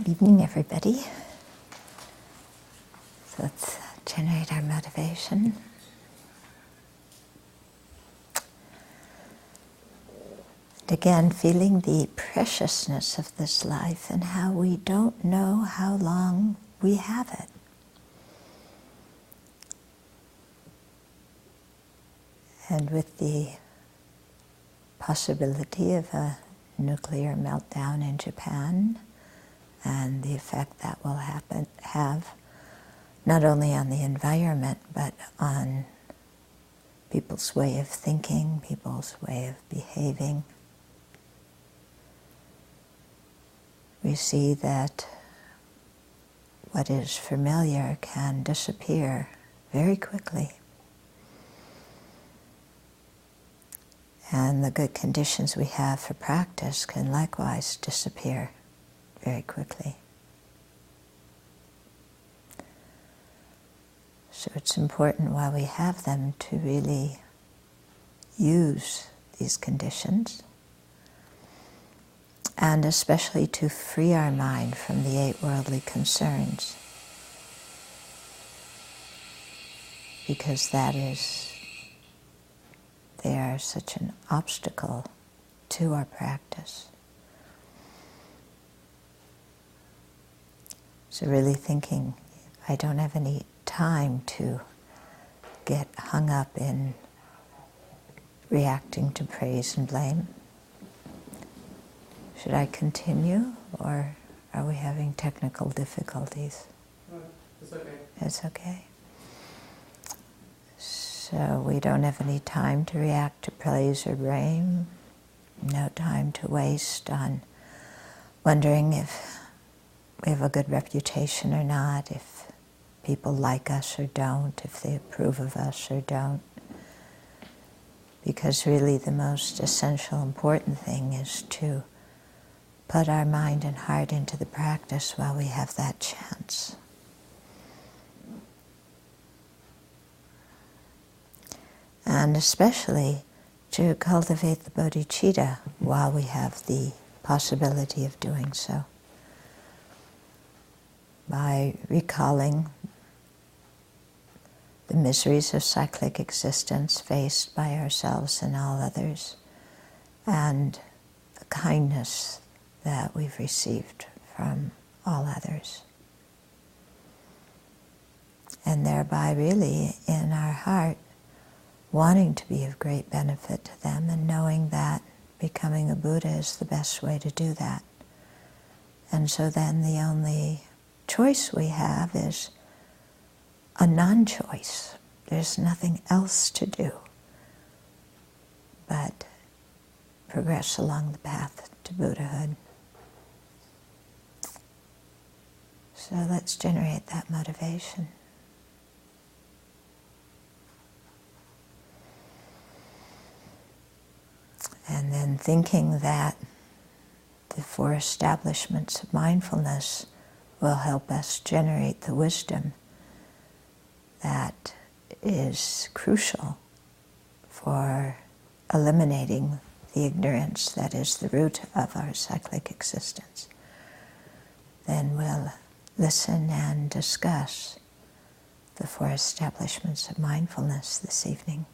Good evening, everybody. So let's generate our motivation. And again, feeling the preciousness of this life and how we don't know how long we have it. And with the possibility of a nuclear meltdown in Japan, and the effect that will have not only on the environment, but on people's way of thinking, people's way of behaving. We see that what is familiar can disappear very quickly. And the good conditions we have for practice can likewise disappear very quickly. So it's important while we have them to really use these conditions, and especially to free our mind from the 8 worldly concerns, because they are such an obstacle to our practice. So really thinking, I don't have any time to get hung up in reacting to praise and blame. Should I continue, or are we having technical difficulties? It's okay. It's okay. So we don't have any time to react to praise or blame, no time to waste on wondering if we have a good reputation or not, if people like us or don't, if they approve of us or don't. Because really the most essential, important thing is to put our mind and heart into the practice while we have that chance. And especially to cultivate the bodhicitta while we have the possibility of doing so. By recalling the miseries of cyclic existence faced by ourselves and all others, and the kindness that we've received from all others. And thereby really in our heart wanting to be of great benefit to them, and knowing that becoming a Buddha is the best way to do that. And so then the only choice we have is a non-choice. There's nothing else to do but progress along the path to Buddhahood. So let's generate that motivation. And then thinking that the 4 establishments of mindfulness will help us generate the wisdom that is crucial for eliminating the ignorance that is the root of our cyclic existence. Then we'll listen and discuss the 4 establishments of mindfulness this evening.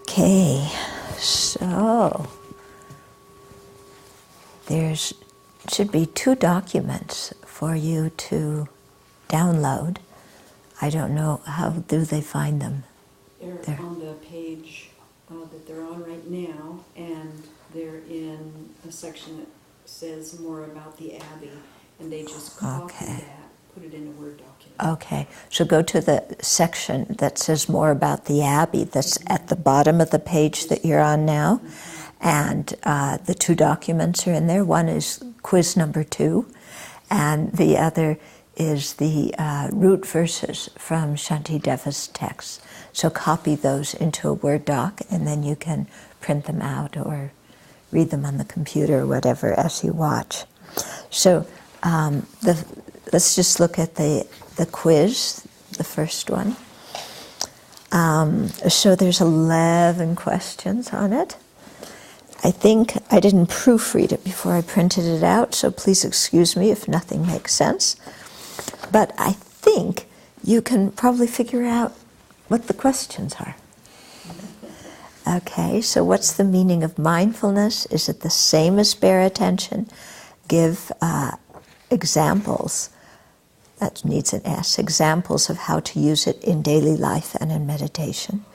Okay, so there should be 2 documents for you to download. I don't know, how do they find them? They're on the page that they're on right now, and they're in a section that says more about the Abbey, and they just copy that, put it in a Word document. Okay, so go to the section that says more about the Abbey that's at the bottom of the page that you're on now, and the 2 documents are in there. One is quiz number 2, and the other is the root verses from Shantideva's text. So copy those into a Word doc, and then you can print them out or read them on the computer or whatever as you watch. So let's just look at the quiz, the first one. So there's 11 questions on it. I think I didn't proofread it before I printed it out, so please excuse me if nothing makes sense. But I think you can probably figure out what the questions are. Okay, so what's the meaning of mindfulness? Is it the same as bare attention? Give examples, that needs an S, examples of how to use it in daily life and in meditation.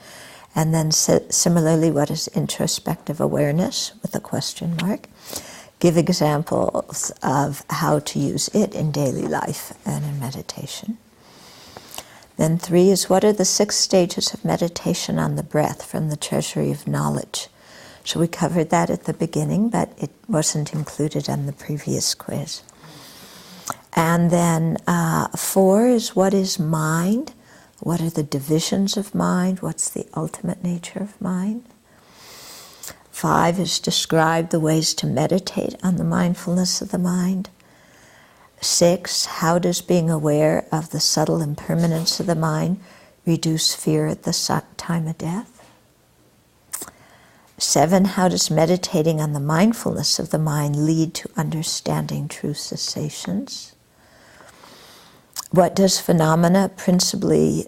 And then similarly, what is introspective awareness, with a question mark? Give examples of how to use it in daily life and in meditation. Then 3 is, what are the 6 stages of meditation on the breath from the Treasury of Knowledge? So we covered that at the beginning, but it wasn't included on the previous quiz. And then 4 is, what is mind? What are the divisions of mind? What's the ultimate nature of mind? 5 is, describe the ways to meditate on the mindfulness of the mind. 6, how does being aware of the subtle impermanence of the mind reduce fear at the time of death? 7, how does meditating on the mindfulness of the mind lead to understanding true cessations? What does phenomena principally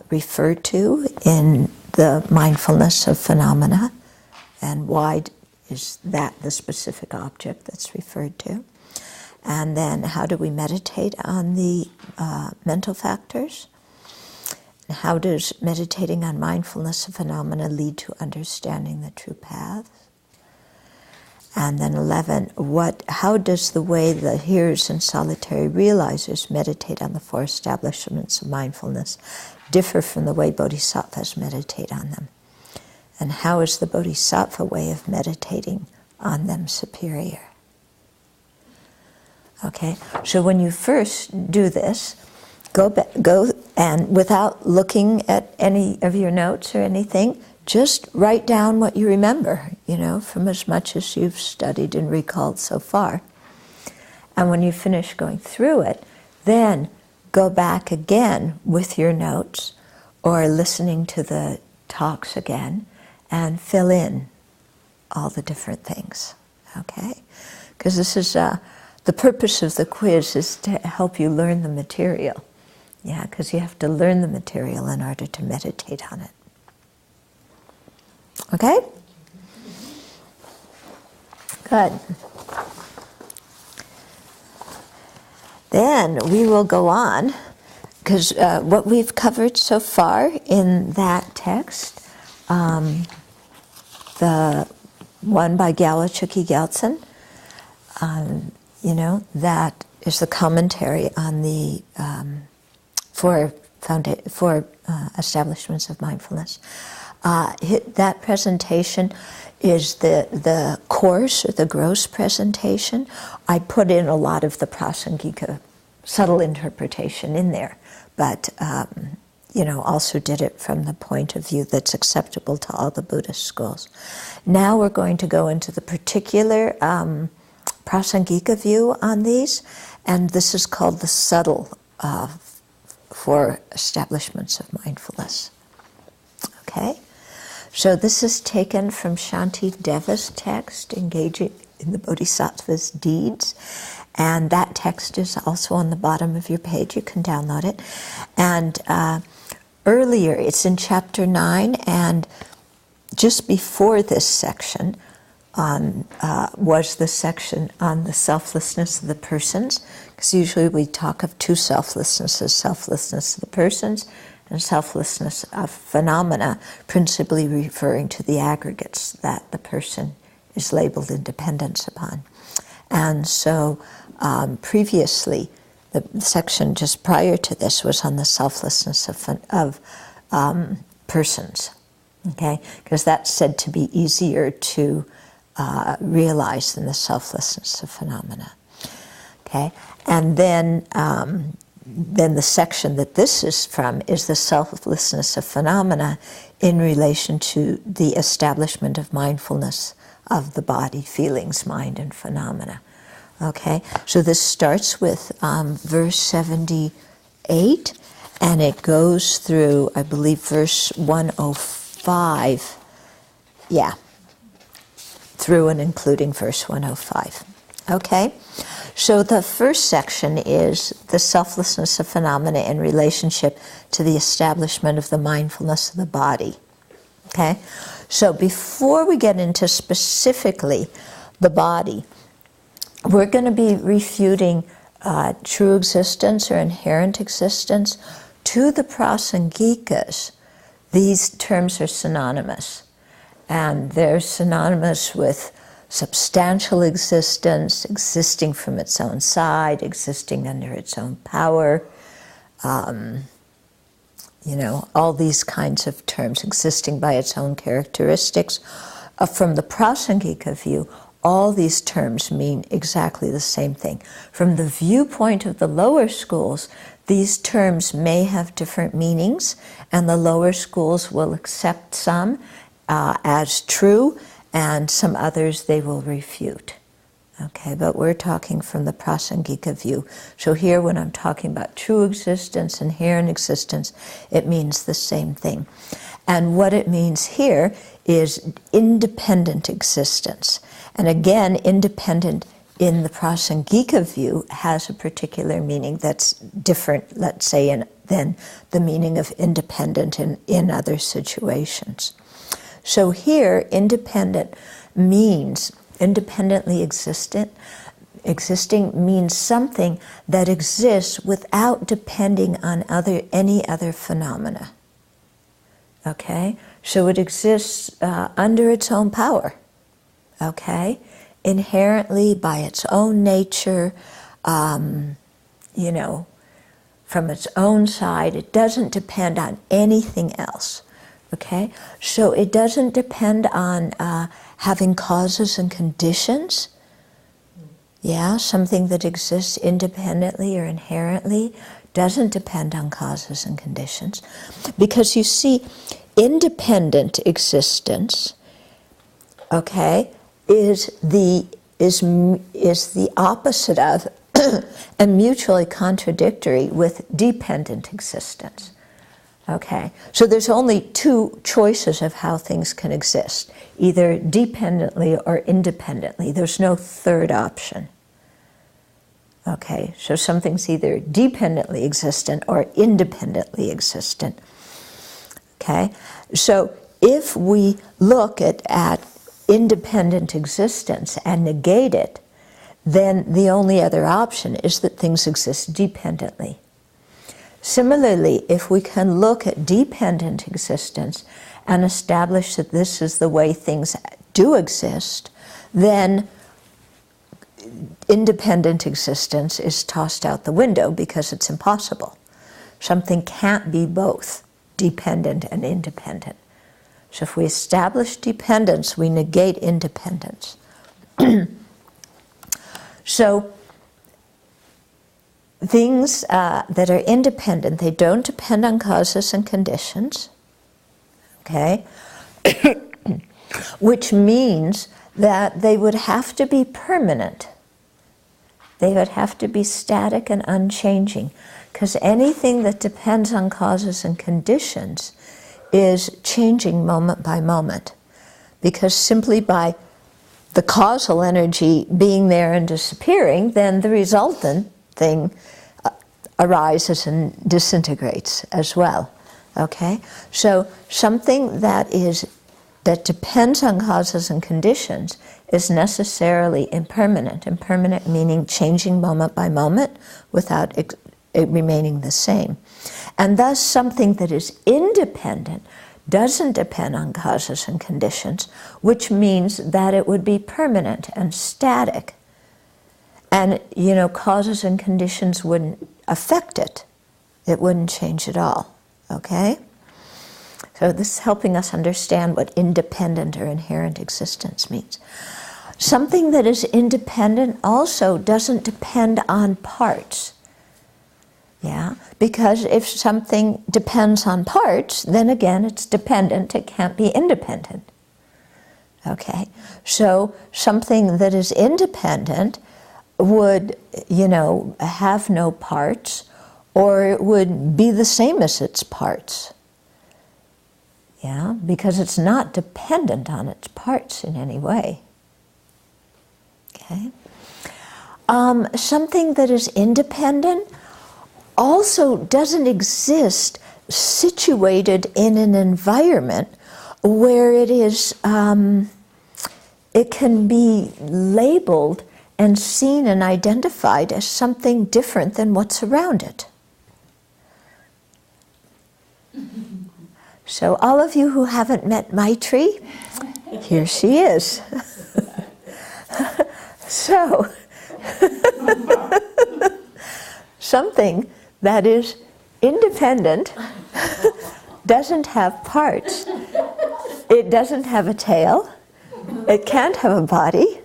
refer to in the mindfulness of phenomena? And why is that the specific object that's referred to? And then how do we meditate on the mental factors? And how does meditating on mindfulness of phenomena lead to understanding the true path? And then 11, how does the way the hearers and solitary realizers meditate on the 4 establishments of mindfulness differ from the way Bodhisattvas meditate on them? And how is the Bodhisattva way of meditating on them superior? Okay, so when you first do this, go and without looking at any of your notes or anything, just write down what you remember, from as much as you've studied and recalled so far. And when you finish going through it, then go back again with your notes or listening to the talks again and fill in all the different things, okay? Because this is, the purpose of the quiz is to help you learn the material. Yeah, because you have to learn the material in order to meditate on it. Okay? Good. Then we will go on, because what we've covered so far in that text, the one by Gyalachukyi Gyaltsen, that is the commentary on the four establishments of mindfulness. That presentation is the coarse or the gross presentation. I put in a lot of the prasangika, subtle interpretation in there, but also did it from the point of view that's acceptable to all the Buddhist schools. Now we're going to go into the particular prasangika view on these, and this is called the subtle 4 establishments of mindfulness. Okay? So this is taken from Shantideva's text, Engaging in the Bodhisattva's Deeds. And that text is also on the bottom of your page. You can download it. And earlier, it's in chapter 9, and just before this section was the section on the selflessness of the persons, because usually we talk of 2 selflessnesses, selflessness of the persons and selflessness of phenomena, principally referring to the aggregates that the person is labeled independence upon. And so previously, the section just prior to this was on the selflessness of persons, okay? Because that's said to be easier to realize than the selflessness of phenomena, okay? And then then the section that this is from is the selflessness of phenomena in relation to the establishment of mindfulness of the body, feelings, mind, and phenomena. Okay, so this starts with verse 78, and it goes through, I believe, verse 105. Yeah, through and including verse 105. Okay, so the first section is the selflessness of phenomena in relationship to the establishment of the mindfulness of the body. Okay, so before we get into specifically the body, we're going to be refuting true existence or inherent existence. To the Prasangikas, these terms are synonymous, and they're synonymous with substantial existence, existing from its own side, existing under its own power, all these kinds of terms, existing by its own characteristics. From the Prasangika view, all these terms mean exactly the same thing. From the viewpoint of the lower schools, these terms may have different meanings, and the lower schools will accept some as true, and some others they will refute. Okay, but we're talking from the Prasangika view. So here, when I'm talking about true existence, inherent existence, it means the same thing. And what it means here is independent existence. And again, independent in the Prasangika view has a particular meaning that's different, let's say, than the meaning of independent in other situations. So here, independent means independently existing means something that exists without depending on any other phenomena. Okay? So it exists under its own power. Okay? Inherently, by its own nature, from its own side. It doesn't depend on anything else. Okay? So it doesn't depend on having causes and conditions. Yeah, something that exists independently or inherently doesn't depend on causes and conditions. Because you see, independent existence, okay, is the opposite of and mutually contradictory with dependent existence. Okay, so there's only two choices of how things can exist, either dependently or independently. There's no third option. Okay, so something's either dependently existent or independently existent. Okay, so if we look at independent existence and negate it, then the only other option is that things exist dependently. Similarly, if we can look at dependent existence and establish that this is the way things do exist, then independent existence is tossed out the window because it's impossible. Something can't be both dependent and independent. So if we establish dependence, we negate independence. So things that are independent, they don't depend on causes and conditions, okay? Which means that they would have to be permanent. They would have to be static and unchanging, because anything that depends on causes and conditions is changing moment by moment. Because simply by the causal energy being there and disappearing, then the resultant thing arises and disintegrates as well. Okay? So something that depends on causes and conditions is necessarily impermanent. Impermanent meaning changing moment by moment without it remaining the same. And thus something that is independent doesn't depend on causes and conditions, which means that it would be permanent and static. And, causes and conditions wouldn't affect it. It wouldn't change at all. Okay? So this is helping us understand what independent or inherent existence means. Something that is independent also doesn't depend on parts. Yeah, because if something depends on parts, then again it's dependent, it can't be independent. Okay, so something that is independent would, have no parts, or it would be the same as its parts. Yeah, because it's not dependent on its parts in any way. Okay. Something that is independent also doesn't exist situated in an environment where it is, it can be labeled and seen and identified as something different than what's around it. So all of you who haven't met Maitri, here she is. So, something that is independent doesn't have parts. It doesn't have a tail. It can't have a body,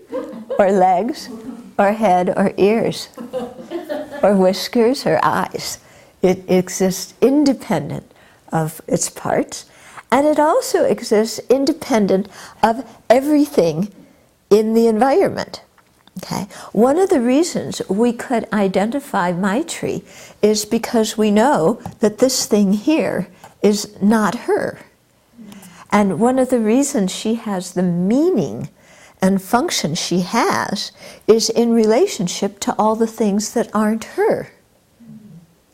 or legs, or head, or ears, or whiskers, or eyes. It exists independent of its parts, and it also exists independent of everything in the environment. Okay. One of the reasons we could identify Maitri is because we know that this thing here is not her. And one of the reasons she has the meaning and function she has is in relationship to all the things that aren't her.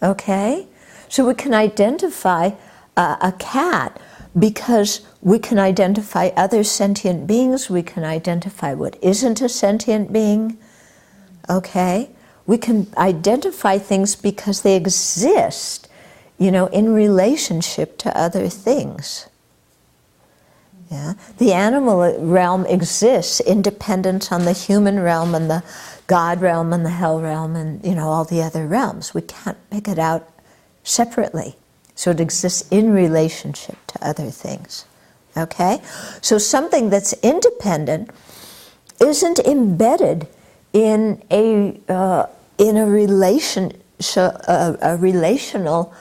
Okay? So we can identify a cat because we can identify other sentient beings, we can identify what isn't a sentient being, okay? We can identify things because they exist, in relationship to other things. Yeah? The animal realm exists independent on the human realm and the God realm and the hell realm and, all the other realms. We can't pick it out separately. So it exists in relationship to other things. Okay? So something that's independent isn't embedded in a relational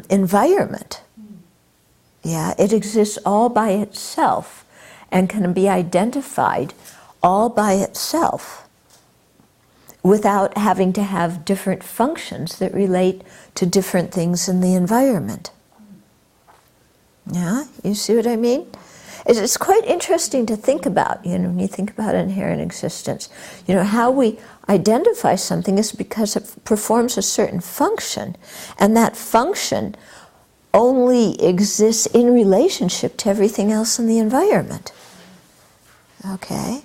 environment. Yeah, it exists all by itself and can be identified all by itself without having to have different functions that relate to different things in the environment. Yeah, you see what I mean? It's quite interesting to think about, when you think about inherent existence. How we identify something is because it performs a certain function, and that function only exists in relationship to everything else in the environment. Okay?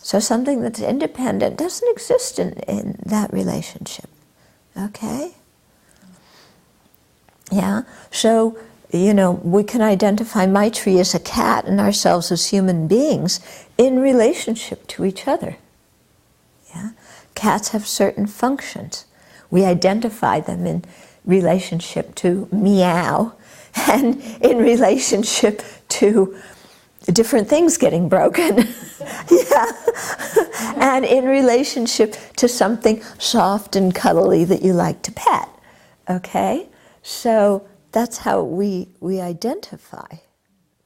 So something that's independent doesn't exist in that relationship. Okay? Yeah? So, we can identify Maitri as a cat and ourselves as human beings in relationship to each other. Yeah? Cats have certain functions. We identify them in relationship to meow and in relationship to different things getting broken. Yeah. And in relationship to something soft and cuddly that you like to pet. Okay? So that's how we identify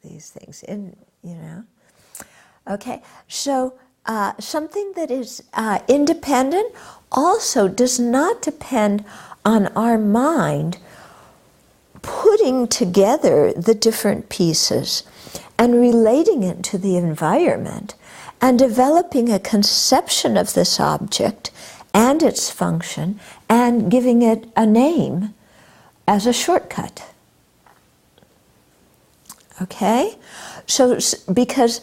these things. Okay? So something that is independent also does not depend on our mind putting together the different pieces and relating it to the environment and developing a conception of this object and its function and giving it a name as a shortcut. Okay? So, because,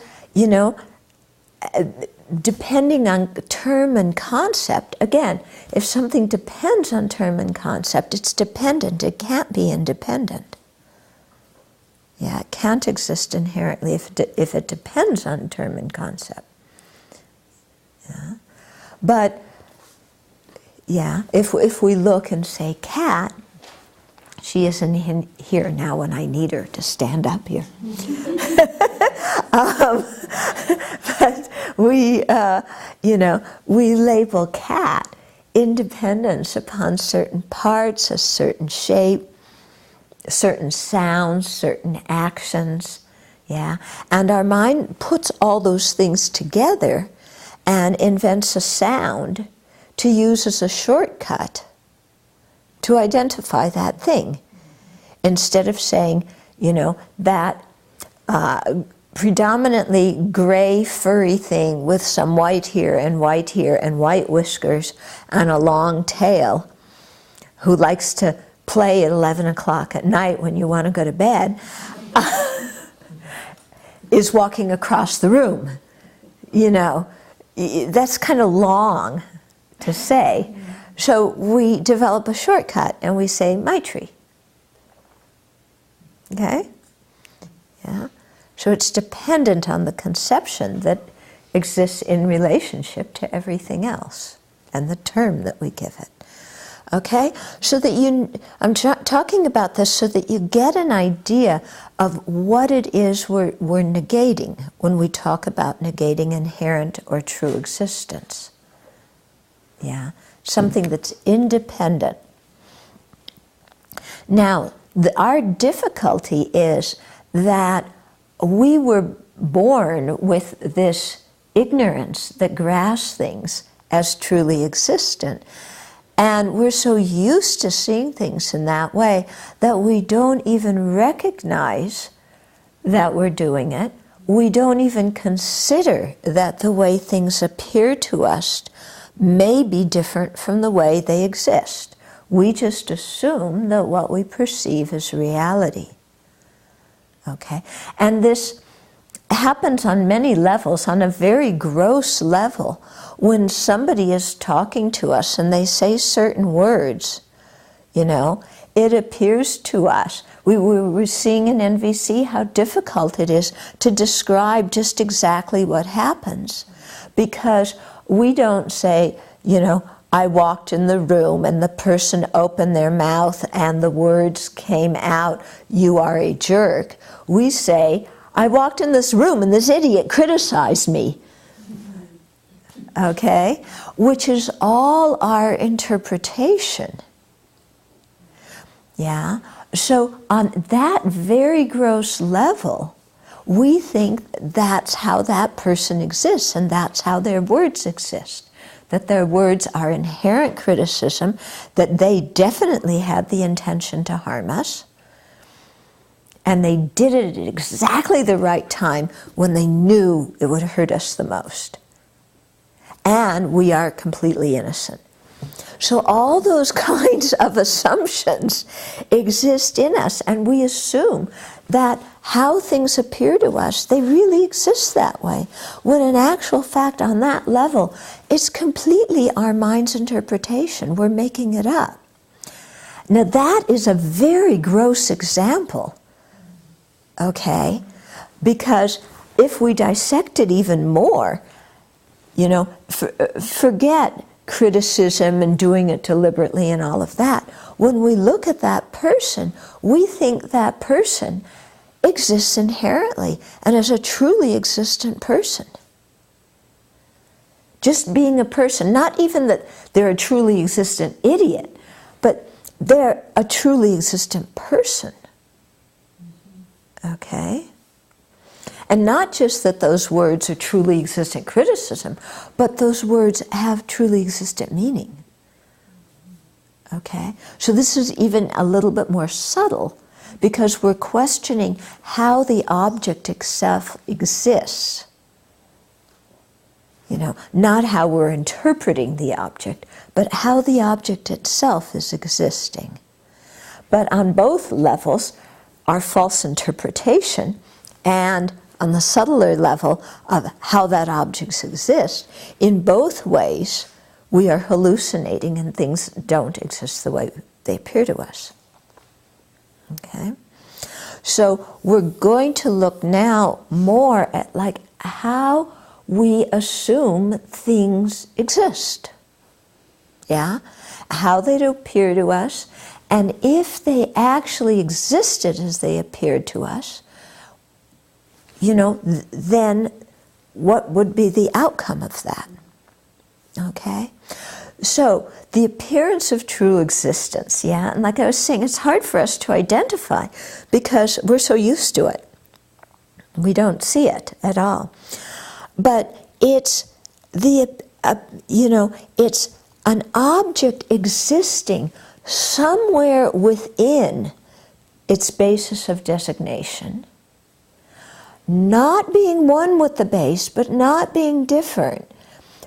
depending on term and concept, again, if something depends on term and concept, it's dependent. It can't be independent. Yeah, it can't exist inherently if it depends on term and concept. Yeah. But, yeah, if we look and say cat, she isn't here now when I need her to stand up here. But we label cat independence upon certain parts, a certain shape, certain sounds, certain actions, yeah? And our mind puts all those things together and invents a sound to use as a shortcut to identify that thing. Instead of saying, that predominantly gray furry thing with some white here and white whiskers and a long tail, who likes to play at 11 o'clock at night when you want to go to bed, is walking across the room. That's kind of long to say. So we develop a shortcut and we say Maitri. Okay? Yeah. So it's dependent on the conception that exists in relationship to everything else and the term that we give it. Okay? So that I'm talking about this so that you get an idea of what it is we're negating when we talk about negating inherent or true existence. Yeah? Something that's independent. Now, our difficulty is that we were born with this ignorance that grasps things as truly existent. And we're so used to seeing things in that way that we don't even recognize that we're doing it. We don't even consider that the way things appear to us may be different from the way they exist. We just assume that what we perceive is reality. Okay? And this happens on many levels. On a very gross level, when somebody is talking to us and they say certain words, it appears to us. We were seeing in NVC how difficult it is to describe just exactly what happens, because we don't say, I walked in the room and the person opened their mouth and the words came out, you are a jerk. We say, I walked in this room and this idiot criticized me. Okay? Which is all our interpretation. Yeah? So on that very gross level, we think that's how that person exists and that's how their words exist. That their words are inherent criticism, that they definitely had the intention to harm us, and they did it at exactly the right time when they knew it would hurt us the most. And we are completely innocent. So all those kinds of assumptions exist in us, and we assume that how things appear to us, they really exist that way, when in actual fact on that level, it's completely our mind's interpretation. We're making it up. Now that is a very gross example, okay? Because if we dissect it even more, forget criticism and doing it deliberately and all of that. When we look at that person, we think that person exists inherently and is a truly existent person. Just being a person, not even that they're a truly existent idiot, but they're a truly existent person. Okay? And not just that those words are truly existent criticism, but those words have truly existent meaning. Okay? So this is even a little bit more subtle, because we're questioning how the object itself exists. Not how we're interpreting the object, but how the object itself is existing. But on both levels, our false interpretation and on the subtler level of how that object exists, in both ways, we are hallucinating and things don't exist the way they appear to us. Okay? So we're going to look now more at how we assume things exist. Yeah? How they appear to us, and if they actually existed as they appeared to us, then what would be the outcome of that? Okay? So the appearance of true existence, yeah, and like I was saying, it's hard for us to identify because we're so used to it. We don't see it at all. But it's it's an object existing somewhere within its basis of designation, not being one with the base, but not being different,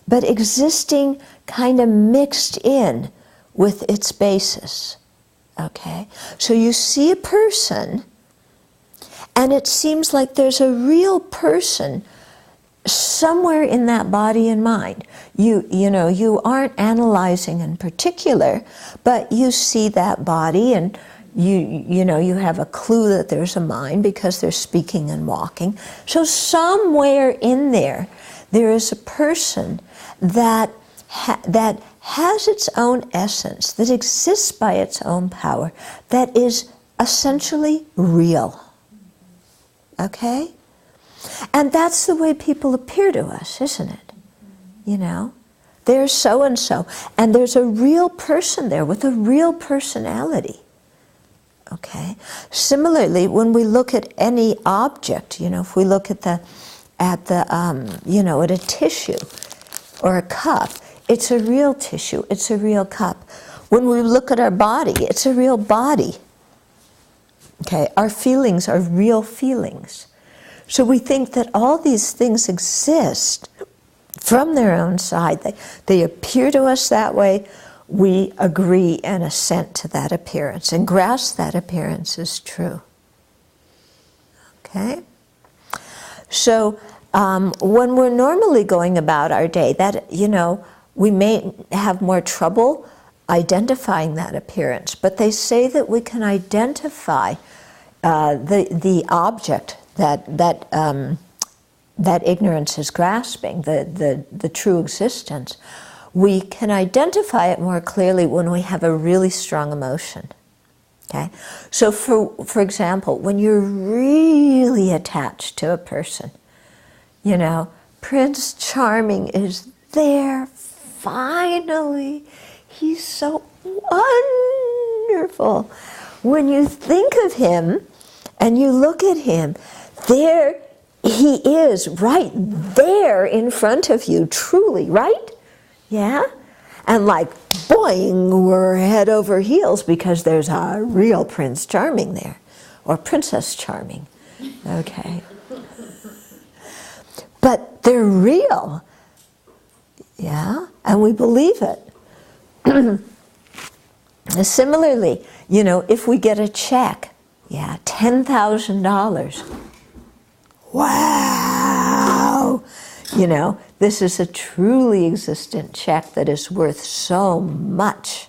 but existing kind of mixed in with its basis. Okay? So you see a person, and it seems like there's a real person somewhere in that body and mind. You aren't analyzing in particular, but you see that body, and you have a clue that there's a mind because they're speaking and walking. So somewhere in there is a person that has its own essence, that exists by its own power, that is essentially real. Okay? And that's the way people appear to us, isn't it? They're so-and-so, and there's a real person there with a real personality. Okay? Similarly, when we look at any object, if we look at at a tissue or a cup, it's a real tissue, it's a real cup. When we look at our body, it's a real body. Okay? Our feelings are real feelings. So we think that all these things exist from their own side. They appear to us that way. We agree and assent to that appearance and grasp that appearance as true. Okay? So when we're normally going about our day, we may have more trouble identifying that appearance, but they say that we can identify the object that ignorance is grasping, the true existence. We can identify it more clearly when we have a really strong emotion. Okay? So for example, when you're really attached to a person, Prince Charming is there, finally. He's so wonderful. When you think of him and you look at him, there he is, right there in front of you, truly, right? Yeah? And like, boing, we're head over heels because there's a real Prince Charming there, or Princess Charming, okay? But they're real, yeah? And we believe it. Similarly, if we get a check, yeah, $10,000, wow! This is a truly existent check that is worth so much.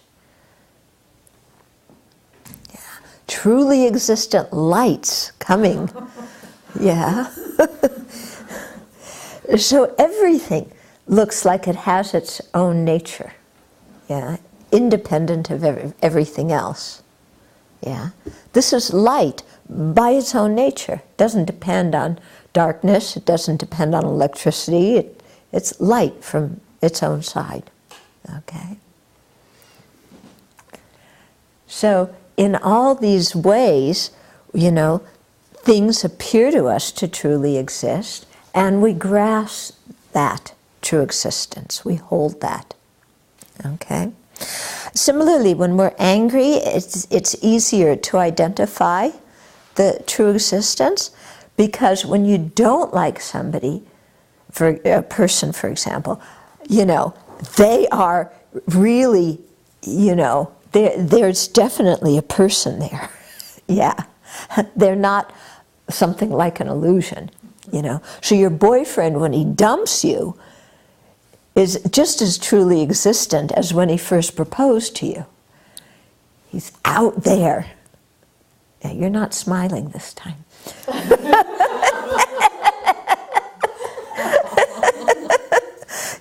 Yeah. Truly existent lights coming. Yeah. So everything looks like it has its own nature. Yeah. Independent of everything else. Yeah. This is light by its own nature. It doesn't depend on darkness. It doesn't depend on electricity. It's light from its own side. Okay? So in all these ways, things appear to us to truly exist, and we grasp that true existence. We hold that. Okay? Similarly, when we're angry, it's easier to identify the true existence, because when you don't like somebody, for a person, for example, they are really, there's definitely a person there. Yeah. They're not something like an illusion, So your boyfriend, when he dumps you, is just as truly existent as when he first proposed to you. He's out there. Yeah, you're not smiling this time.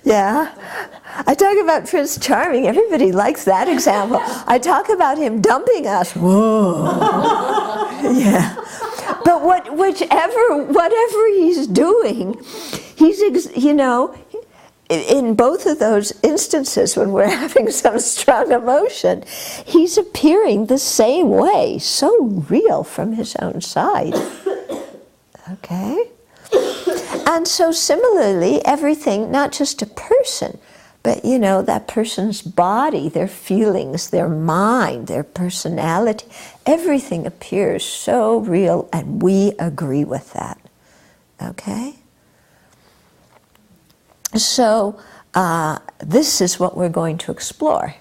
Yeah. I talk about Prince Charming. Everybody likes that example. I talk about him dumping us. Whoa. Yeah. But whatever he's doing, he's, in both of those instances, when we're having some strong emotion, he's appearing the same way, so real from his own side. Okay? And so similarly, everything, not just a person, but that person's body, their feelings, their mind, their personality, everything appears so real, and we agree with that. Okay? So this is what we're going to explore.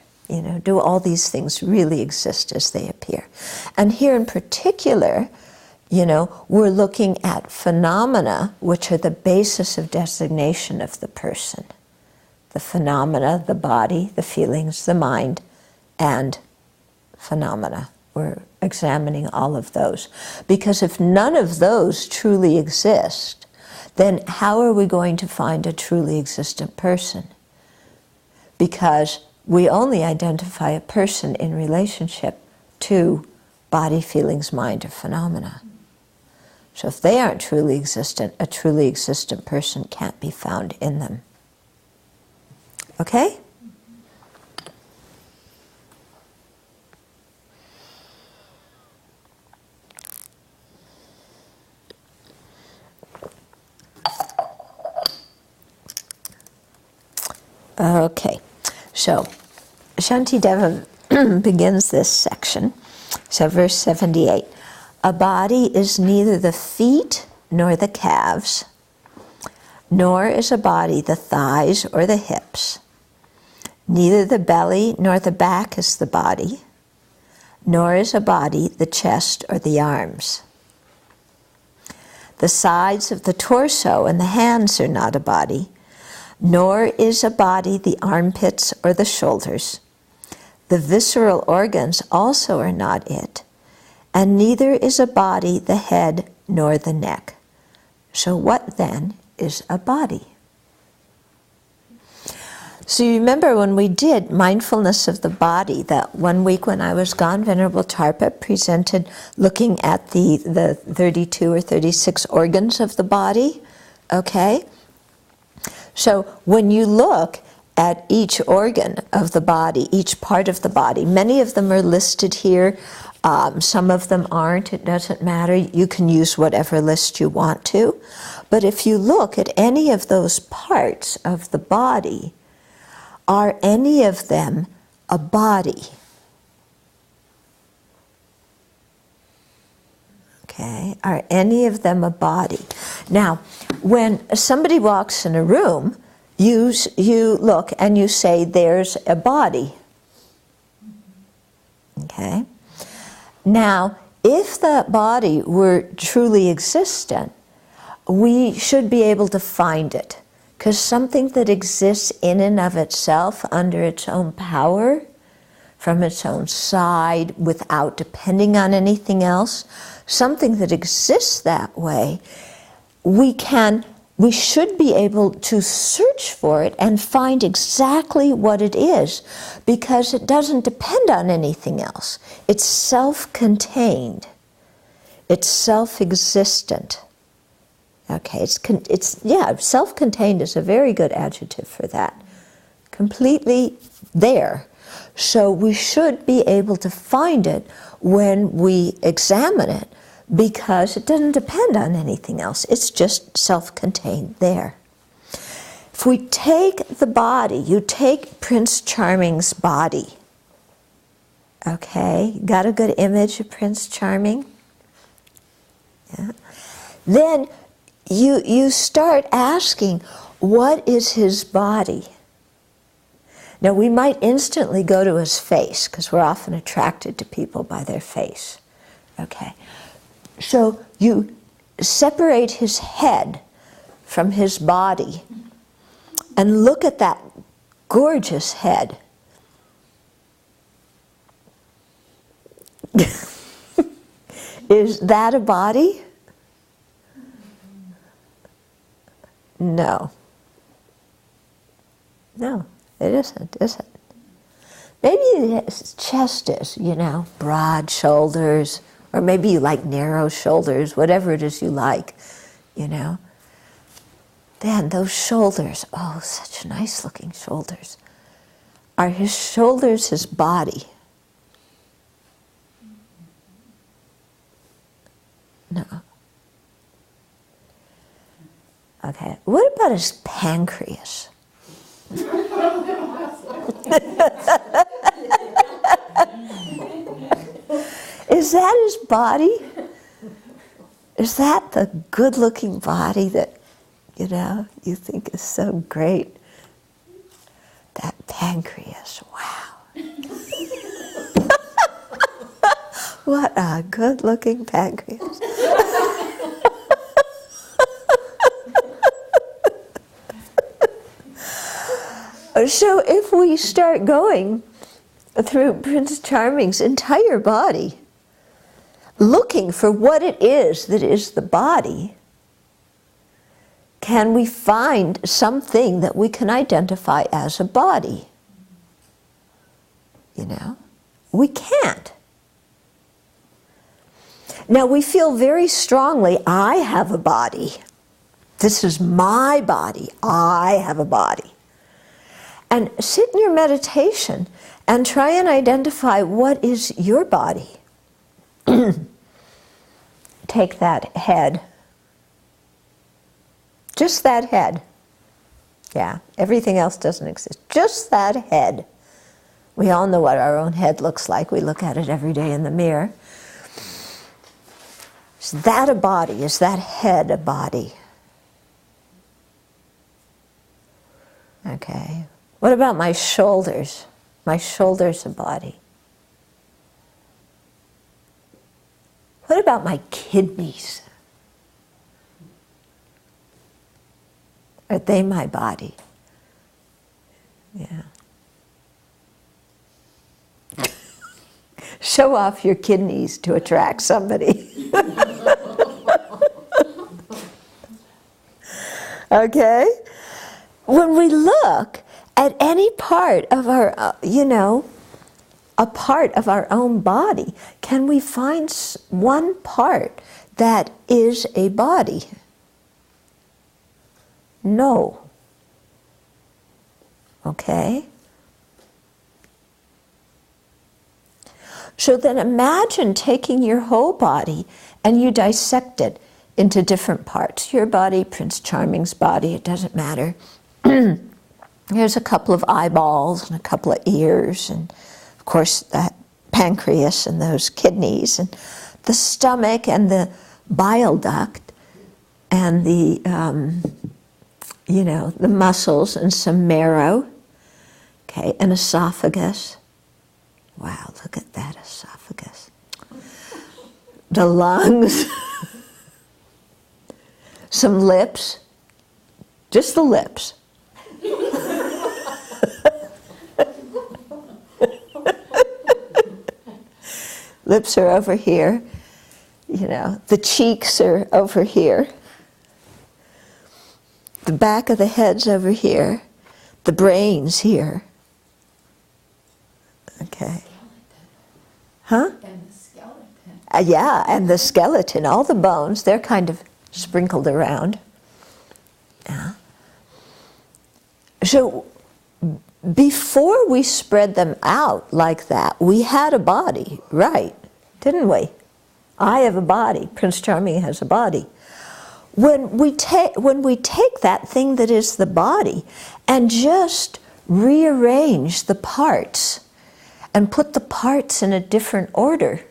Do all these things really exist as they appear? And here in particular, we're looking at phenomena which are the basis of designation of the person. The phenomena, the body, the feelings, the mind, and phenomena. We're examining all of those. Because if none of those truly exist, then how are we going to find a truly existent person? Because we only identify a person in relationship to body, feelings, mind, or phenomena. So if they aren't truly existent, a truly existent person can't be found in them. Okay? Okay, so Shantideva begins this section. So verse 78, a body is neither the feet nor the calves, nor is a body the thighs or the hips. Neither the belly nor the back is the body, nor is a body the chest or the arms. The sides of the torso and the hands are not a body, nor is a body the armpits or the shoulders. The visceral organs also are not it, and neither is a body the head nor the neck. So what then is a body? So you remember when we did mindfulness of the body, that one week when I was gone, Venerable Tarpa presented looking at the 32 or 36 organs of the body, okay? So when you look at each organ of the body, each part of the body, many of them are listed here, some of them aren't, it doesn't matter, you can use whatever list you want to. But if you look at any of those parts of the body, are any of them a body? Okay, are any of them a body? Now, when somebody walks in a room, you look and you say, there's a body. Okay? Now, if that body were truly existent, we should be able to find it. Because something that exists in and of itself, under its own power, from its own side, without depending on anything else, something that exists that way, we should be able to search for it and find exactly what it is, because it doesn't depend on anything else. It's self-contained. It's self-existent. Okay, self-contained is a very good adjective for that. Completely there. So we should be able to find it when we examine it, because it doesn't depend on anything else. It's just self-contained there. If we take the body, you take Prince Charming's body. Okay, got a good image of Prince Charming? Yeah. Then you start asking, what is his body? Now, we might instantly go to his face, because we're often attracted to people by their face. Okay. So you separate his head from his body and look at that gorgeous head. Is that a body? No. No, it isn't, is it? Maybe his chest is, broad shoulders, or maybe you like narrow shoulders, whatever it is you like, Then those shoulders, oh, such nice looking shoulders. Are his shoulders his body? No. Okay, what about his pancreas? Is that his body? Is that the good-looking body that, you know, you think is so great? That pancreas, wow. What a good-looking pancreas. So if we start going through Prince Charming's entire body, looking for what it is that is the body, can we find something that we can identify as a body? You know, we can't. Now we feel very strongly, I have a body. This is my body. I have a body. And sit in your meditation and try and identify what is your body. Take that head. Just that head. Yeah, everything else doesn't exist. Just that head. We all know what our own head looks like. We look at it every day in the mirror. Is that a body? Is that head a body? Okay. What about my shoulders? My shoulders a body. What about my kidneys? Are they my body? Yeah. Show off your kidneys to attract somebody. Okay? When we look at any part of our, you know, a part of our own body, can we find one part that is a body? No. Okay? So then imagine taking your whole body and you dissect it into different parts. Your body, Prince Charming's body, it doesn't matter. Here's a couple of eyeballs and a couple of ears, and of course that pancreas and those kidneys, and the stomach and the bile duct, and the, you know, the muscles and some marrow, okay, an esophagus. Wow, look at that esophagus. The lungs, some lips, just the lips. Lips are over here, you know, the cheeks are over here, the back of the head's over here, the brain's here. Okay. Huh? And the skeleton. Yeah, and the skeleton, all the bones, they're kind of sprinkled around. Yeah. So before we spread them out like that, we had a body, right? Didn't we? I have a body. Prince Charming has a body. When we take that thing that is the body and just rearrange the parts and put the parts in a different order,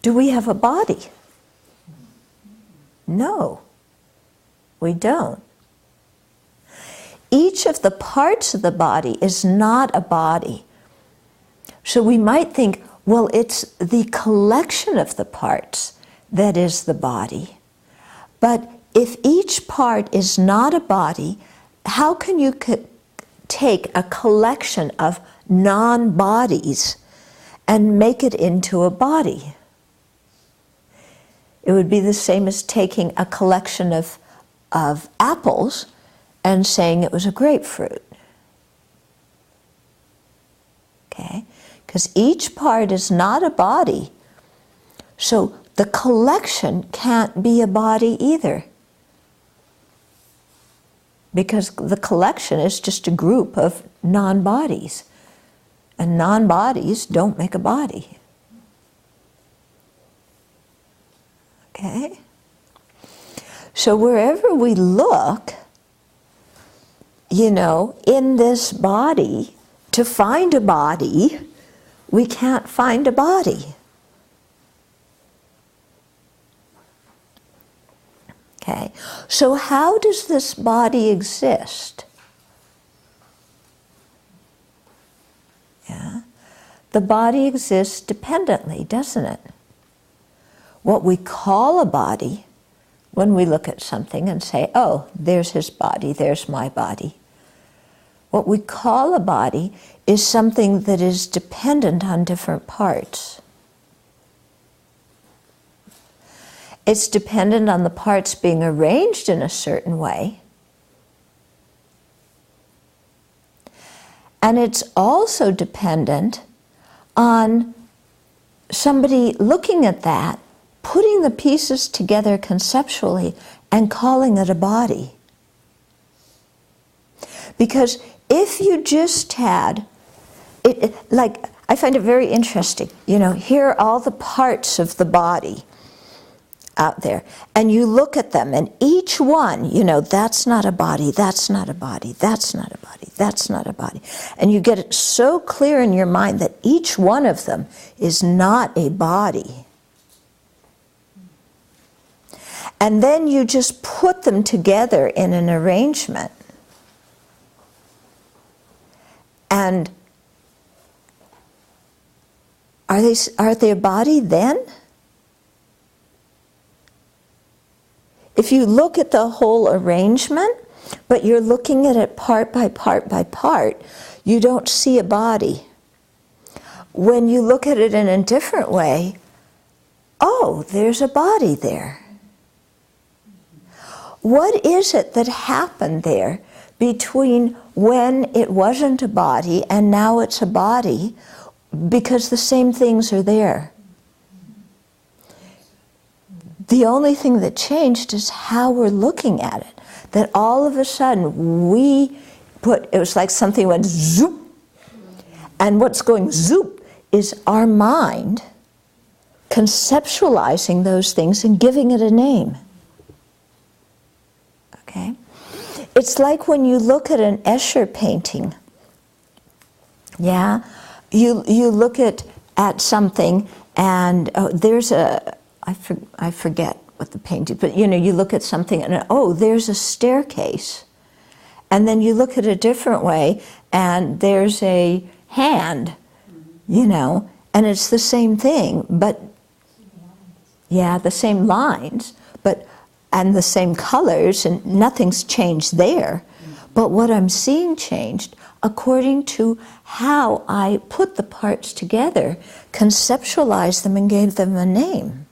do we have a body? No, we don't. Each of the parts of the body is not a body. So we might think, well, it's the collection of the parts that is the body. But if each part is not a body, how can you take a collection of non-bodies and make it into a body? It would be the same as taking a collection of apples and saying it was a grapefruit. Okay? Because each part is not a body, so the collection can't be a body either. because the collection is just a group of non-bodies. And non-bodies don't make a body. Okay? So wherever we look, in this body, to find a body, we can't find a body. Okay, so how does this body exist? Yeah, the body exists dependently, doesn't it? What we call a body, when we look at something and say, oh, there's his body, there's my body. What we call a body is something that is dependent on different parts. It's dependent on the parts being arranged in a certain way. And it's also dependent on somebody looking at that, putting the pieces together conceptually, and calling it a body. Because if you just had, I find it very interesting, here are all the parts of the body out there, and you look at them, and each one, that's not a body, that's not a body, that's not a body, that's not a body. And you get it so clear in your mind that each one of them is not a body. And then you just put them together in an arrangement. And are they a body then? If you look at the whole arrangement, but you're looking at it part by part by part, you don't see a body. When you look at it in a different way, oh, there's a body there. What is it that happened there between when it wasn't a body and now it's a body, because the same things are there? The only thing that changed is how we're looking at it. That all of a sudden it was like something went zoop, and what's going zoop is our mind conceptualizing those things and giving it a name. Okay? It's like when you look at an Escher painting. Yeah? You look at something and there's I forget what the painting, but you look at something and oh, there's a staircase. And then you look at it a different way and there's a hand, and it's the same thing, but yeah, the same lines, and the same colors, and nothing's changed there. But what I'm seeing changed according to how I put the parts together, conceptualized them, and gave them a name.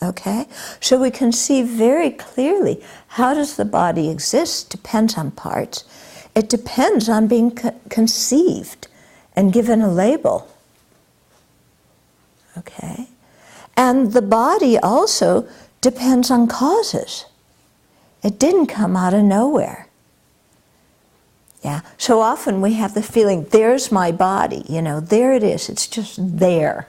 Okay? So we can see very clearly, how does the body exist? Depends on parts. It depends on being conceived and given a label. Okay? And the body also depends on causes. It didn't come out of nowhere. Yeah. So often we have the feeling, there's my body, there it is, it's just there.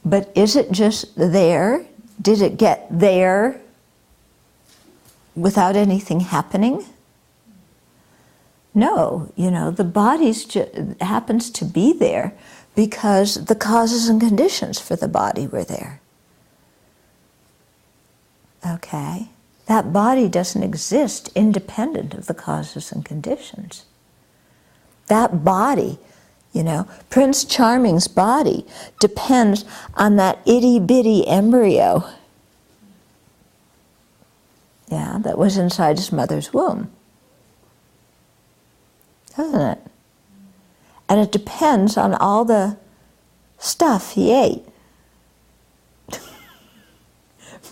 But is it just there? Did it get there without anything happening? No, the body happens to be there because the causes and conditions for the body were there. Okay? That body doesn't exist independent of the causes and conditions. That body, Prince Charming's body depends on that itty-bitty embryo, that was inside his mother's womb. Doesn't it? And it depends on all the stuff he ate.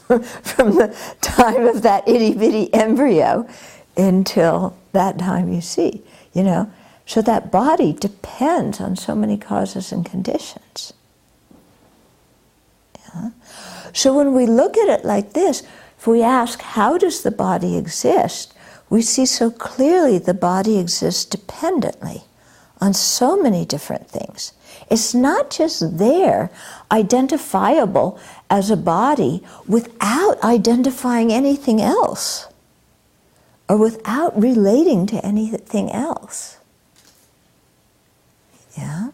From the time of that itty-bitty embryo until that time you see, So that body depends on so many causes and conditions. Yeah? So when we look at it like this, If we ask, how does the body exist? We see so clearly the body exists dependently on so many different things. It's not just there, identifiable as a body without identifying anything else, or without relating to anything else. Yeah?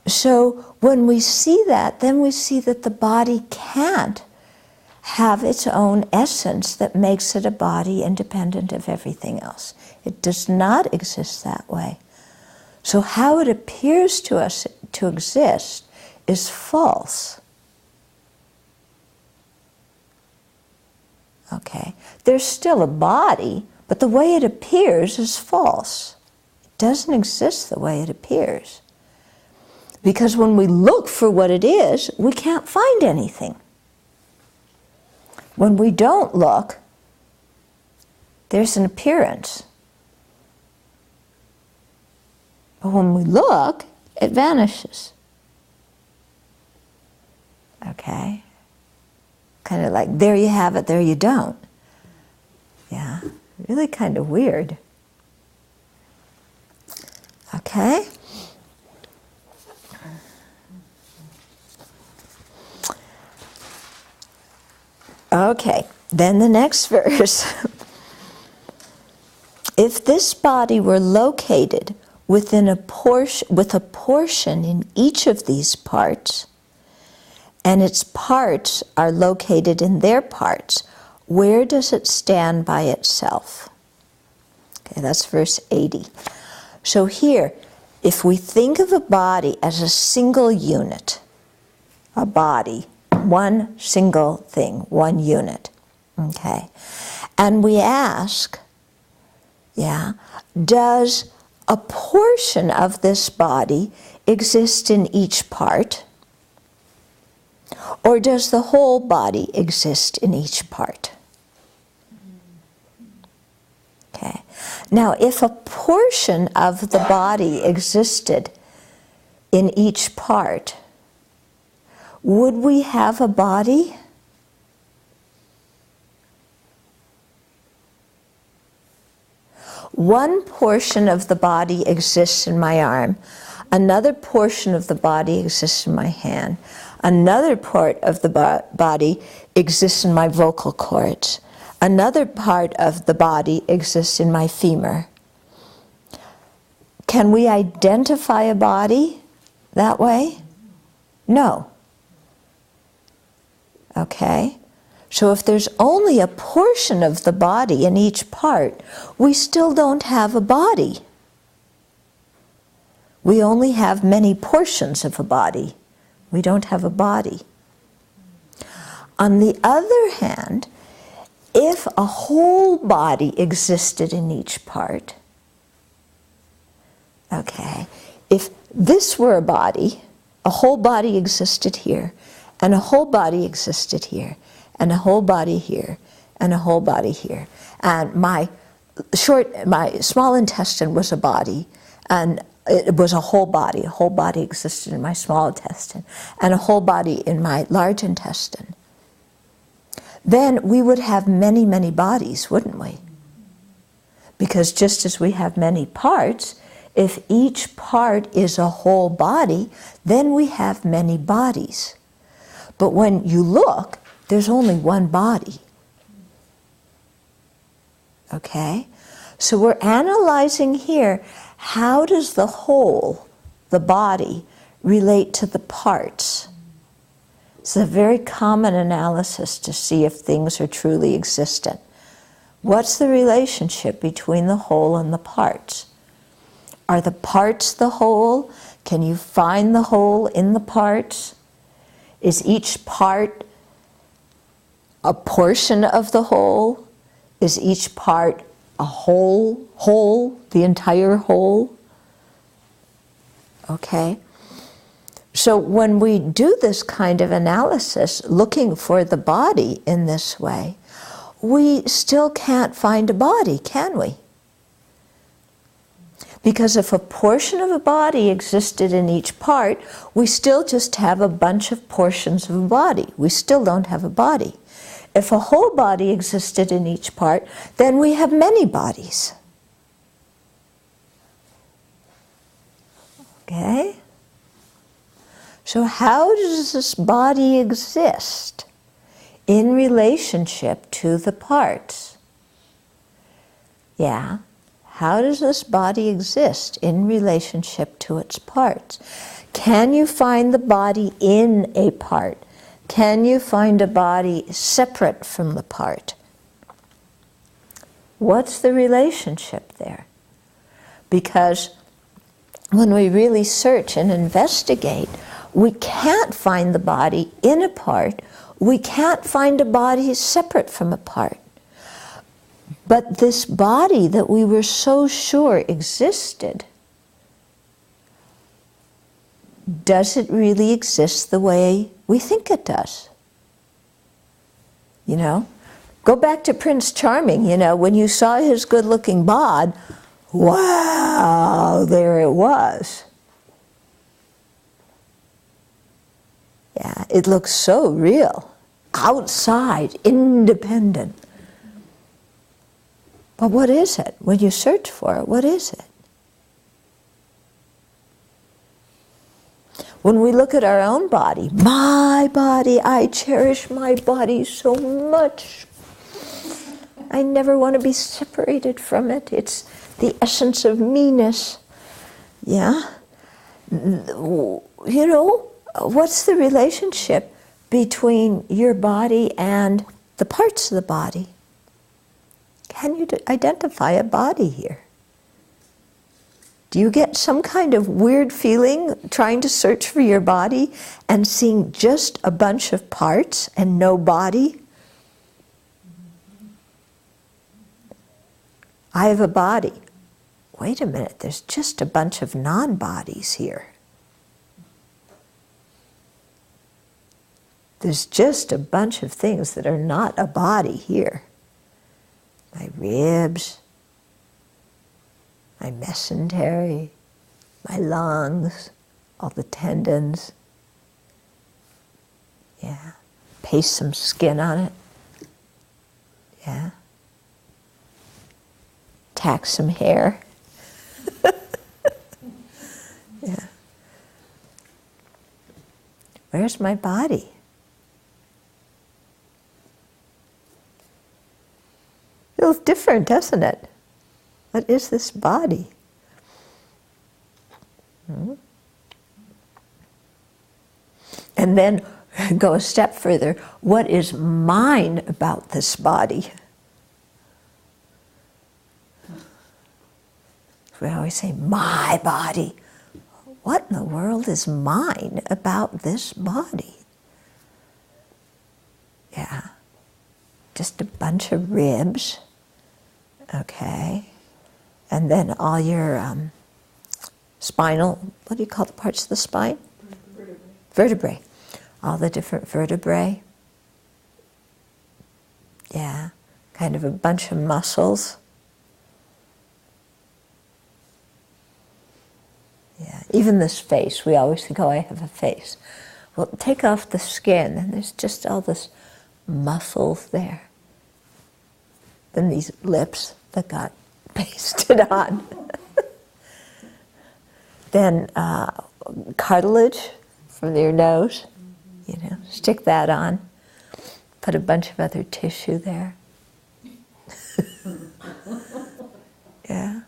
So when we see that, then we see that the body can't have its own essence that makes it a body independent of everything else. It does not exist that way. So how it appears to us to exist is false. Okay? There's still a body, but the way it appears is false. It doesn't exist the way it appears. Because when we look for what it is, we can't find anything. When we don't look, there's an appearance. But when we look, it vanishes. Okay? Kind of like, there you have it, there you don't. Yeah, really kind of weird. Okay? Okay, then the next verse. If this body were located within a portion, with a portion in each of these parts, and its parts are located in their parts, where does it stand by itself? Okay, that's verse 80. So here, if we think of a body as a single unit, a body, one single thing, one unit, okay? And we ask, yeah, does a portion of this body exist in each part? Or does the whole body exist in each part? Okay. Now, if a portion of the body existed in each part, would we have a body? One portion of the body exists in my arm. Another portion of the body exists in my hand. Another part of the body exists in my vocal cords. Another part of the body exists in my femur. Can we identify a body that way? No. Okay? So if there's only a portion of the body in each part, we still don't have a body. We only have many portions of a body. We don't have a body. On the other hand, if a whole body existed in each part, okay, if this were a body, a whole body existed here, and a whole body existed here, and a whole body here, and a whole body here, and my small intestine was a body, and it was a whole body existed in my small intestine, and a whole body in my large intestine, then we would have many, many bodies, wouldn't we? Because just as we have many parts, if each part is a whole body, then we have many bodies. But when you look, there's only one body. Okay? So we're analyzing here, how does the whole, the body, relate to the parts? It's a very common analysis to see if things are truly existent. What's the relationship between the whole and the parts? Are the parts the whole? Can you find the whole in the parts? Is each part a portion of the whole? Is each part a whole, the entire whole? Okay? So when we do this kind of analysis, looking for the body in this way, we still can't find a body, can we? Because if a portion of a body existed in each part, we still just have a bunch of portions of a body. We still don't have a body. If a whole body existed in each part, then we have many bodies. Okay? So how does this body exist in relationship to the parts? Yeah. How does this body exist in relationship to its parts? Can you find the body in a part? Can you find a body separate from the part? What's the relationship there? Because when we really search and investigate, we can't find the body in a part. We can't find a body separate from a part. But this body that we were so sure existed, does it really exist the way we think it does? You know? Go back to Prince Charming, you know, when you saw his good-looking bod, wow, there it was. Yeah, it looks so real, outside, independent. But what is it? When you search for it, what is it? When we look at our own body, my body, I cherish my body so much. I never want to be separated from it. It's the essence of me-ness. Yeah? You know, what's the relationship between your body and the parts of the body? Can you identify a body here? Do you get some kind of weird feeling trying to search for your body and seeing just a bunch of parts and no body? I have a body. Wait a minute, there's just a bunch of non-bodies here. There's just a bunch of things that are not a body here. My ribs, my mesentery, my lungs, all the tendons. Yeah. Paste some skin on it. Yeah. Tack some hair. Yeah. Where's my body? Feels different, doesn't it? What is this body? And then go a step further. What is mine about this body? We always say, my body. What in the world is mine about this body? Yeah. Just a bunch of ribs. Okay. And then all your spinal, what do you call the parts of the spine? Vertebrae. All the different vertebrae. Yeah. Kind of a bunch of muscles. Yeah. Even this face, we always think, oh, I have a face. Well, take off the skin and there's just all this muscles there. Then these lips that got pasted on. Then cartilage from your nose, you know, stick that on. Put a bunch of other tissue there. Yeah.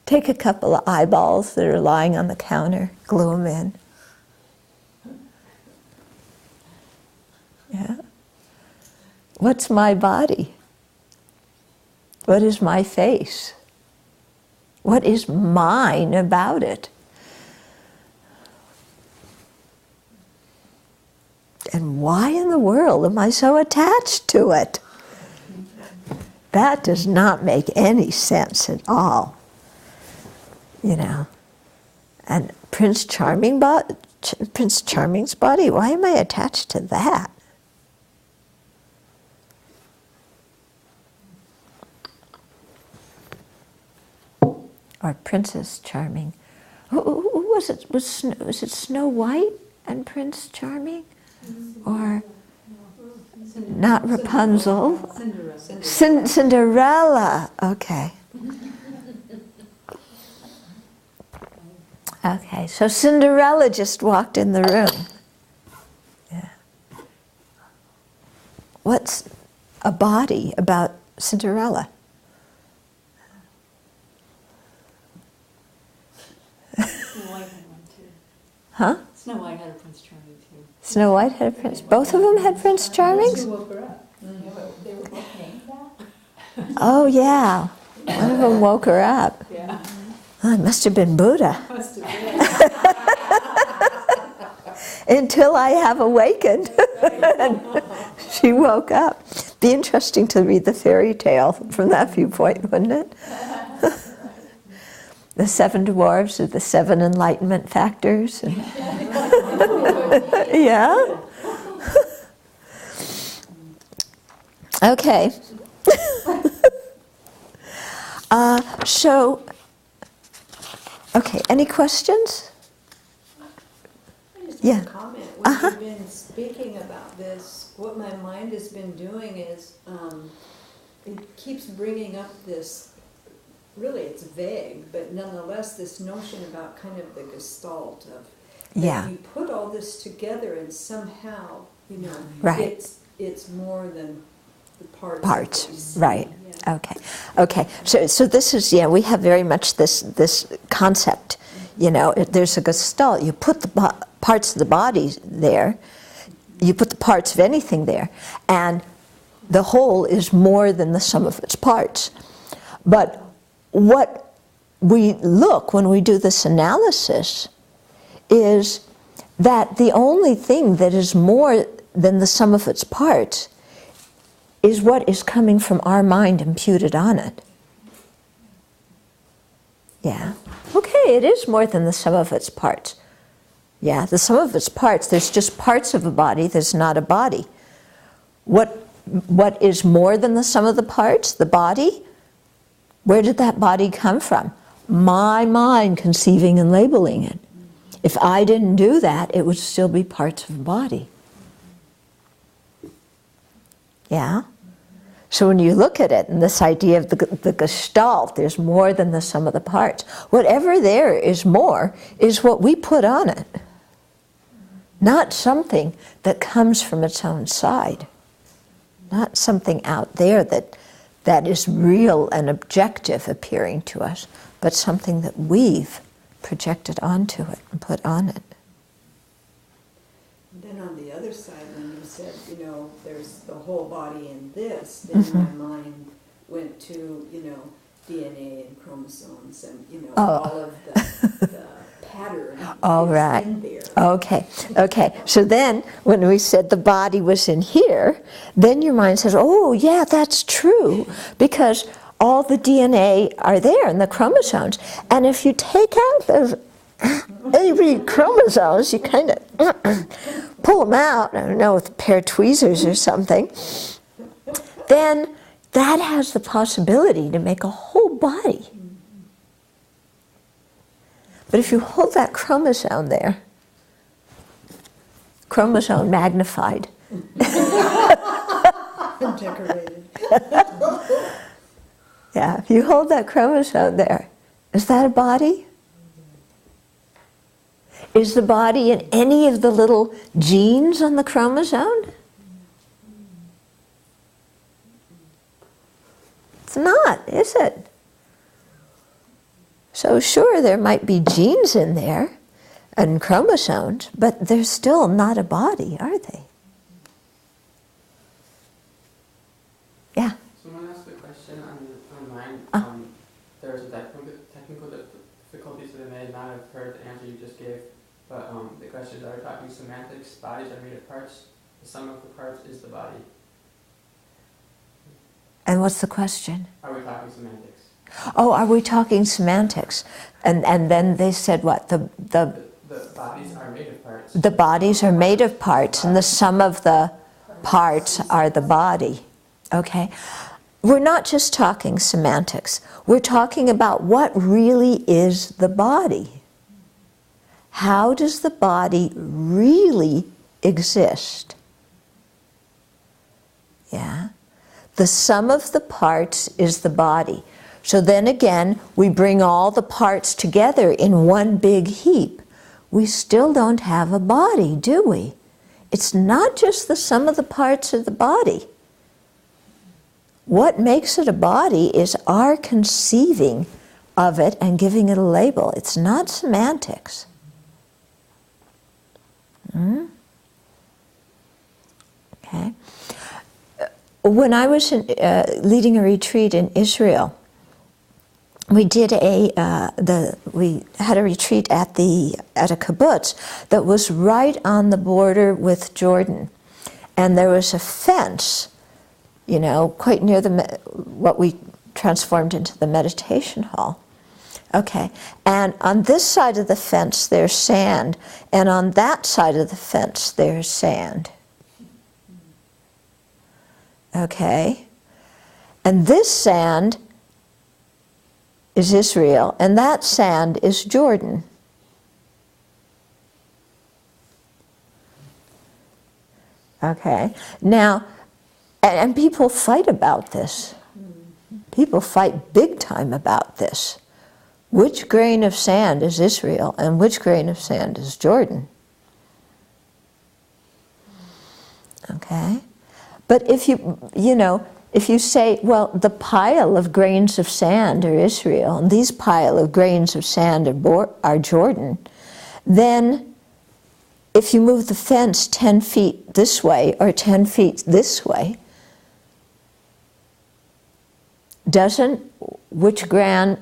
Take a couple of eyeballs that are lying on the counter, glue them in. Yeah. What's my body? What is my face? What is mine about it? And why in the world am I so attached to it? That does not make any sense at all. You know. And Prince Charming's body, why am I attached to that? Or Princess Charming. Who was it? Was it Snow White and Prince Charming? Or Not Rapunzel. Cinderella. Cinderella. Okay. Okay, so Cinderella just walked in the room. Yeah. What's a body about Cinderella? Snow White had one too. Huh? Snow White had a Prince Charming too. Snow White had a prince. Both of them had Prince Charmings? Who woke her up? Yeah, but they were both named that. Oh, yeah. One of them woke her up. Yeah. Oh, it must have been Buddha. Must have been. Until I have awakened. And she woke up. Be interesting to read the fairy tale from that viewpoint, wouldn't it? The 7 dwarves are the 7 enlightenment factors. And yeah. Okay. Okay, any questions? I just Yeah. want to comment. When you've been speaking about this, what my mind has been doing is it keeps bringing up this, really it's vague, but nonetheless this notion about kind of the gestalt of, Yeah. you put all this together and somehow, Right. it's more than the parts. Parts, that we see. right. Yeah. Okay. So this is, we have very much this concept. There's a gestalt. You put the parts of the body there. You put the parts of anything there. And the whole is more than the sum of its parts. But what we look when we do this analysis is that the only thing that is more than the sum of its parts is what is coming from our mind imputed on it. Yeah. Okay, it is more than the sum of its parts. Yeah, the sum of its parts, there's just parts of a body, there's not a body. What is more than the sum of the parts? The body? Where did that body come from? My mind conceiving and labeling it. If I didn't do that, it would still be parts of the body. Yeah? So when you look at it, and this idea of the gestalt, there's more than the sum of the parts. Whatever there is more is what we put on it. Not something that comes from its own side. Not something out there that is real and objective appearing to us, but something that we've projected onto it and put on it. Then on the other side, when you said, there's the whole body in this, then my mind went to, DNA and chromosomes and, all of the pattern All is right. in there. Okay. So then, when we said the body was in here, then your mind says, oh, yeah, that's true, because all the DNA are there in the chromosomes. And if you take out those every chromosomes, you kind of pull them out, I don't know, with a pair of tweezers or something, then that has the possibility to make a whole body. But if you hold that chromosome there, chromosome magnified. Decorated. Yeah, if you hold that chromosome there, is that a body? Is the body in any of the little genes on the chromosome? It's not, is it? So sure, there might be genes in there and chromosomes, but they're still not a body, are they? Yeah. Someone asked a question online. There was a technical difficulty, so they may not have heard the answer you just gave. But the question is, are we talking semantics? Bodies are made of parts. The sum of the parts is the body. And what's the question? Are we talking semantics? Oh, are we talking semantics? And then they said what? The bodies are made of parts. The bodies are made of parts, and the sum of the parts are the body. Okay? We're not just talking semantics. We're talking about what really is the body. How does the body really exist? Yeah. The sum of the parts is the body. So then again, we bring all the parts together in one big heap. We still don't have a body, do we? It's not just the sum of the parts of the body. What makes it a body is our conceiving of it and giving it a label. It's not semantics. Okay. When I was leading a retreat in Israel, we did we had a retreat at a kibbutz that was right on the border with Jordan, and there was a fence, you know, quite near what we transformed into the meditation hall. Okay, and on this side of the fence there's sand, and on that side of the fence there's sand. Okay, and this sand is Israel, and that sand is Jordan. Okay, now, and people fight about this. People fight big time about this. Which grain of sand is Israel, and which grain of sand is Jordan? Okay, but if if you say, well, the pile of grains of sand are Israel, and these pile of grains of sand are Jordan, then if you move the fence 10 feet this way or 10 feet this way, doesn't which grains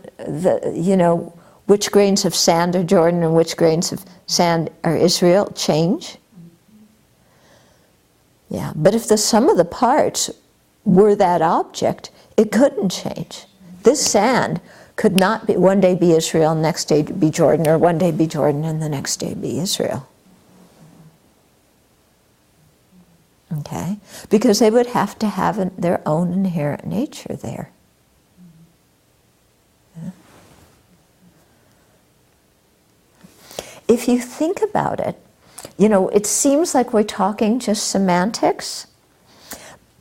of sand are Jordan and which grains of sand are Israel change? Yeah, but if the sum of the parts were that object, it couldn't change. This sand could not be one day be Israel, next day be Jordan, or one day be Jordan and the next day be Israel. Okay? Because they would have to have their own inherent nature there. Yeah. If you think about it, it seems like we're talking just semantics.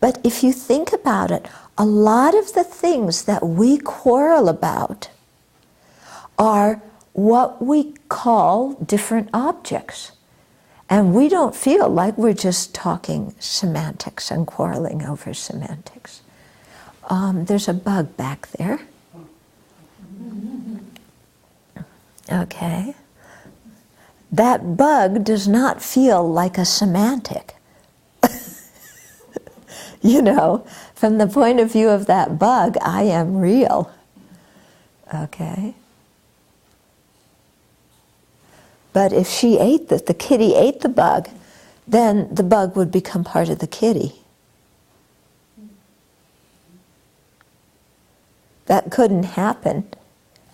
But if you think about it, a lot of the things that we quarrel about are what we call different objects. And we don't feel like we're just talking semantics and quarreling over semantics. There's a bug back there. Okay. That bug does not feel like a semantic. From the point of view of that bug, I am real. Okay? But if she ate the kitty ate the bug, then the bug would become part of the kitty. That couldn't happen.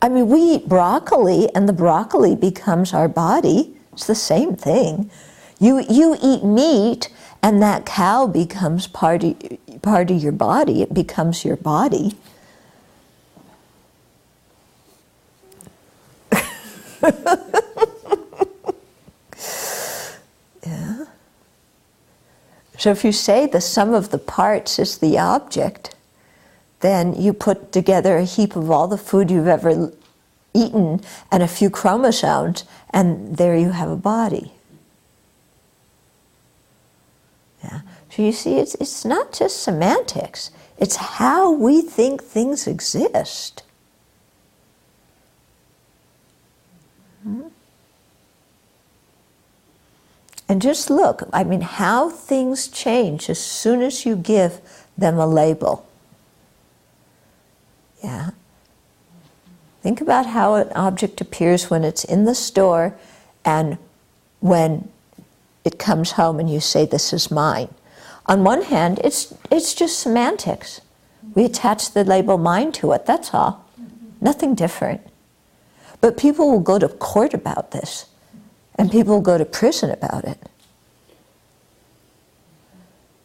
I mean, we eat broccoli, and the broccoli becomes our body. It's the same thing. You eat meat, and that cow becomes part of your body. It becomes your body. Yeah. So if you say the sum of the parts is the object, then you put together a heap of all the food you've ever eaten and a few chromosomes, and there you have a body. Yeah. So you see, it's not just semantics. It's how we think things exist. And just look, how things change as soon as you give them a label. Yeah. Think about how an object appears when it's in the store and when it comes home and you say, this is mine. On one hand, it's just semantics. We attach the label mine to it, that's all. Nothing different. But people will go to court about this, and people will go to prison about it.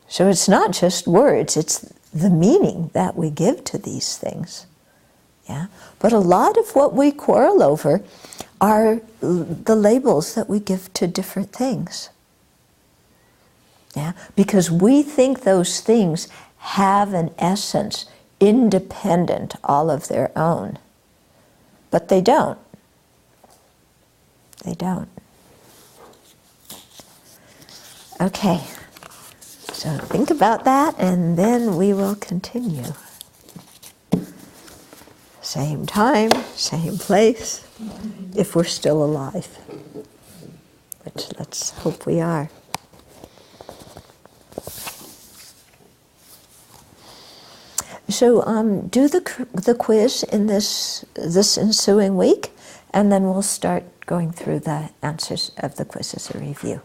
So it's not just words, it's the meaning that we give to these things. Yeah? But a lot of what we quarrel over are the labels that we give to different things. Yeah? Because we think those things have an essence independent all of their own. But they don't. They don't. Okay. So think about that, and then we will continue. Same time, same place, if we're still alive. Which let's hope we are. So do the quiz in this ensuing week, and then we'll start going through the answers of the quiz as a review.